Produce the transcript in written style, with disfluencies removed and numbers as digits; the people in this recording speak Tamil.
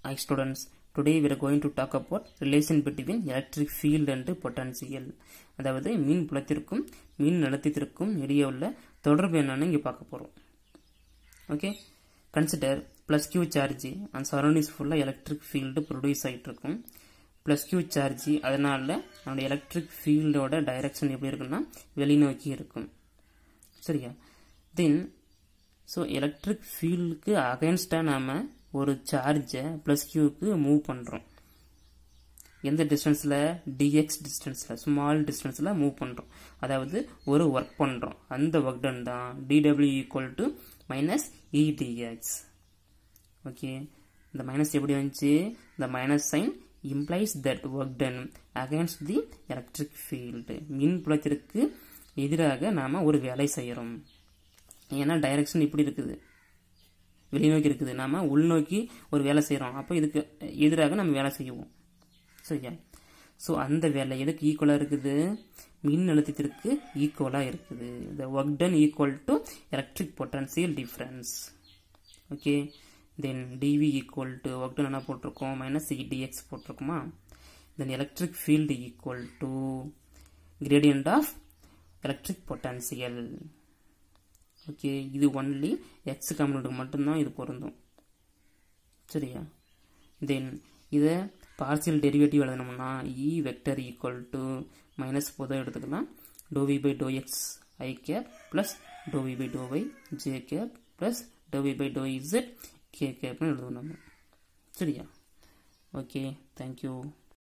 Hi students, today we are going to talk about relation between electric field and potential. அதாவது மின் புலத்திற்கும் மின் அழுத்தத்திற்கும் இடையே உள்ள தொடர்பு என்னன்னு இங்க பார்க்க போறோம். Okay, consider plus q charge and surroundings full electric field produce ஆயிட்டு இருக்கும். plus q charge அதனால அந்த electric field ஓட டைரக்ஷன் எப்படி இருக்குன்னா வெளிநோக்கி இருக்கும். சரியா? Then so electric field க்கு against நாம ஒரு சார்ஜ் பிளஸ் கியூக்கு மூவ் பண்றோம். எந்த டிஸ்டன்ஸ்ல? dx டிஸ்டன்ஸ்ல, ஸ்மால் டிஸ்டன்ஸ்ல மூவ் பண்றோம். அதாவது ஒரு ஒர்க் பண்றோம். அந்த ஒர்க் டன் தான் dw - edx. ஓகே, இந்த மைனஸ் எப்படி வந்துச்சு? the minus sign implies that work done against the electric field. மின் புலத்திற்கு எதிராக நாம ஒரு வேலை செய்யறோம். ஏன்னா டைரக்ஷன் இப்படி இருக்குது, வெளிநோக்கி இருக்குது, நாம உள்நோக்கி ஒரு வேலை செய்யறோம். அப்போ இதுக்கு எதிராக நம்ம வேலை செய்வோம். சரியா? ஸோ அந்த வேலை எதுக்கு ஈக்குவலா இருக்குது? மின் அழுத்தத்திற்கு ஈக்குவலா இருக்குது. the work done equal to electric potential difference. Okay, then dv equal to work done என்ன போட்டிருக்கோம்? minus edx போட்டிருக்குமா? then electric field equal to gradient of electric potential. Okay, இது ஒன்லி எக்ஸ் காம்பனண்ட்டுக்கு மட்டும்தான் இது பொருந்தும். சரியா? தென் இதை பார்சியல் டெரிவேட்டிவ் எழுதணும்னா E vector equal to minus பொதுவாக எடுத்துக்கலாம். Doh V by doh X I cap plus doh V by doh Y J cap plus doh V by doh Z K கேப்னு எழுதுவோம் நம்ம. சரியா? Okay, thank you.